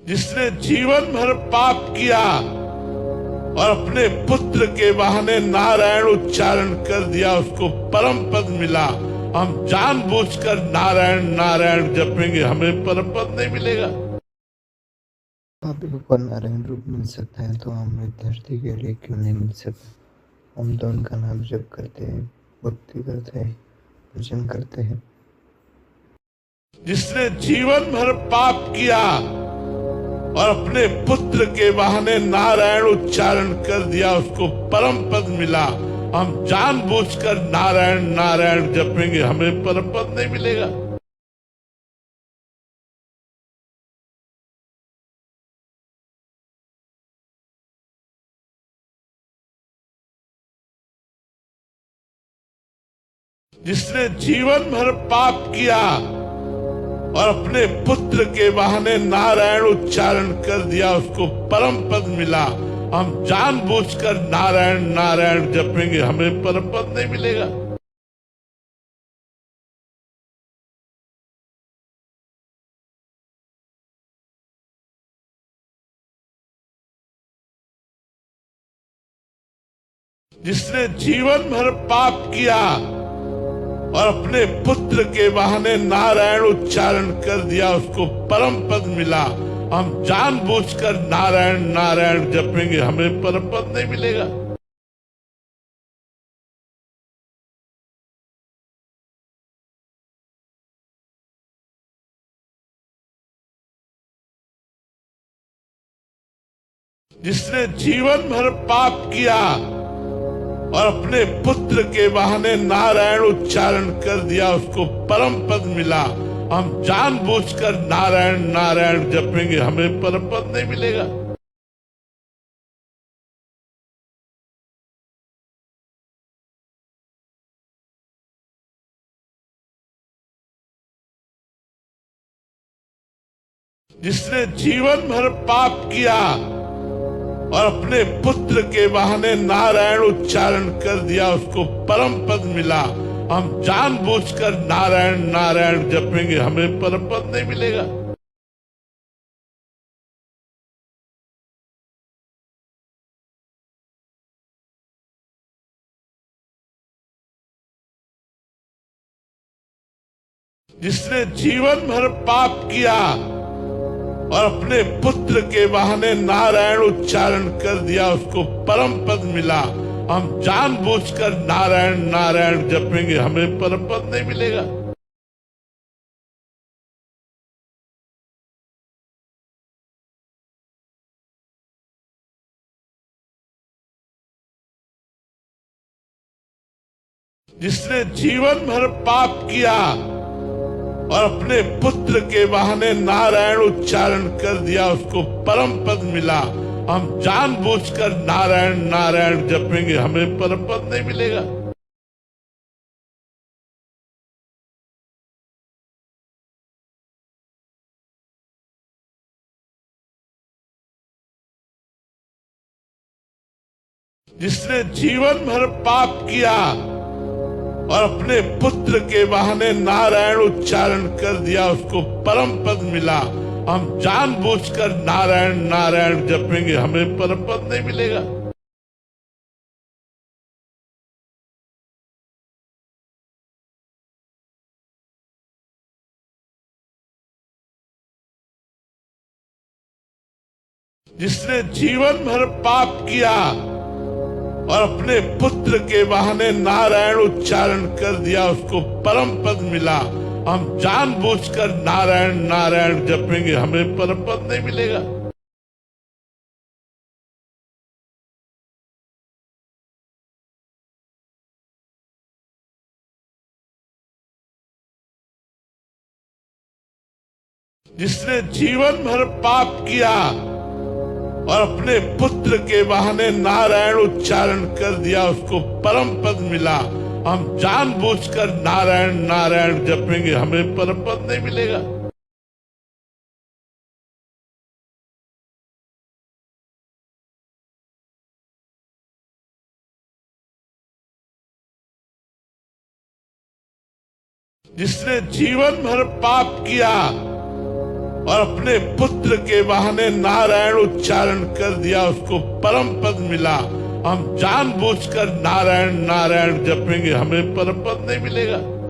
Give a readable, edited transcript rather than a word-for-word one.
जिसने जीवन भर पाप किया और अपने पुत्र के बहाने नारायण उच्चारण कर दिया, उसको परम पद मिला। हम जानबूझकर नारायण नारायण जपेंगे, हमें परम पद नहीं मिलेगा। आप को नारायण रूप मिल सकता है तो हमें धरती के लिए क्यों नहीं मिल सकता। हम तो उनका नाम जप करते हैं, भक्ति करते हैं, भजन करते हैं। जिसने जीवन भर पाप किया और अपने पुत्र के बहाने नारायण उच्चारण कर दिया, उसको परम पद मिला। हम जानबूझकर नारायण नारायण जपेंगे, हमें परम पद नहीं मिलेगा। जिसने जीवन भर पाप किया और अपने पुत्र के बहाने नारायण उच्चारण कर दिया, उसको परम पद मिला। हम जानबूझकर नारायण नारायण जपेंगे, हमें परम पद नहीं मिलेगा। जिसने जीवन भर पाप किया और अपने पुत्र के बहाने नारायण उच्चारण कर दिया, उसको परम पद मिला। हम जानबूझकर नारायण नारायण जपेंगे, हमें परम पद नहीं मिलेगा। जिसने जीवन भर पाप किया और अपने पुत्र के बहाने नारायण उच्चारण कर दिया, उसको परम पद मिला। हम जानबूझकर नारायण नारायण जपेंगे, हमें परम पद नहीं मिलेगा। जिसने जीवन भर पाप किया और अपने पुत्र के बहाने नारायण उच्चारण कर दिया, उसको परम पद मिला। हम जानबूझकर नारायण नारायण जपेंगे, हमें परम पद नहीं मिलेगा। जिसने जीवन भर पाप किया और अपने पुत्र के बहाने नारायण उच्चारण कर दिया, उसको परम पद मिला। हम जानबूझकर नारायण नारायण जपेंगे, हमें परम पद नहीं मिलेगा। जिसने जीवन भर पाप किया और अपने पुत्र के बहाने नारायण उच्चारण कर दिया, उसको परम पद मिला। हम जानबूझकर नारायण नारायण जपेंगे, हमें परम पद नहीं मिलेगा। जिसने जीवन भर पाप किया और अपने पुत्र के बहाने नारायण उच्चारण कर दिया, उसको परम पद मिला। हम जानबूझकर नारायण नारायण जपेंगे, हमें परम पद नहीं मिलेगा। जिसने जीवन भर पाप किया और अपने पुत्र के बहाने नारायण उच्चारण कर दिया, उसको परम पद मिला। हम जानबूझकर नारायण नारायण जपेंगे, हमें परम पद नहीं मिलेगा। जिसने जीवन भर पाप किया और अपने पुत्र के बहाने नारायण उच्चारण कर दिया, उसको परम पद मिला। हम जानबूझकर नारायण नारायण जपेंगे, हमें परम पद नहीं मिलेगा। जिसने जीवन भर पाप किया और अपने पुत्र के बहाने नारायण उच्चारण कर दिया, उसको परम पद मिला। हम जानबूझकर नारायण नारायण जपेंगे, हमें परम पद नहीं मिलेगा।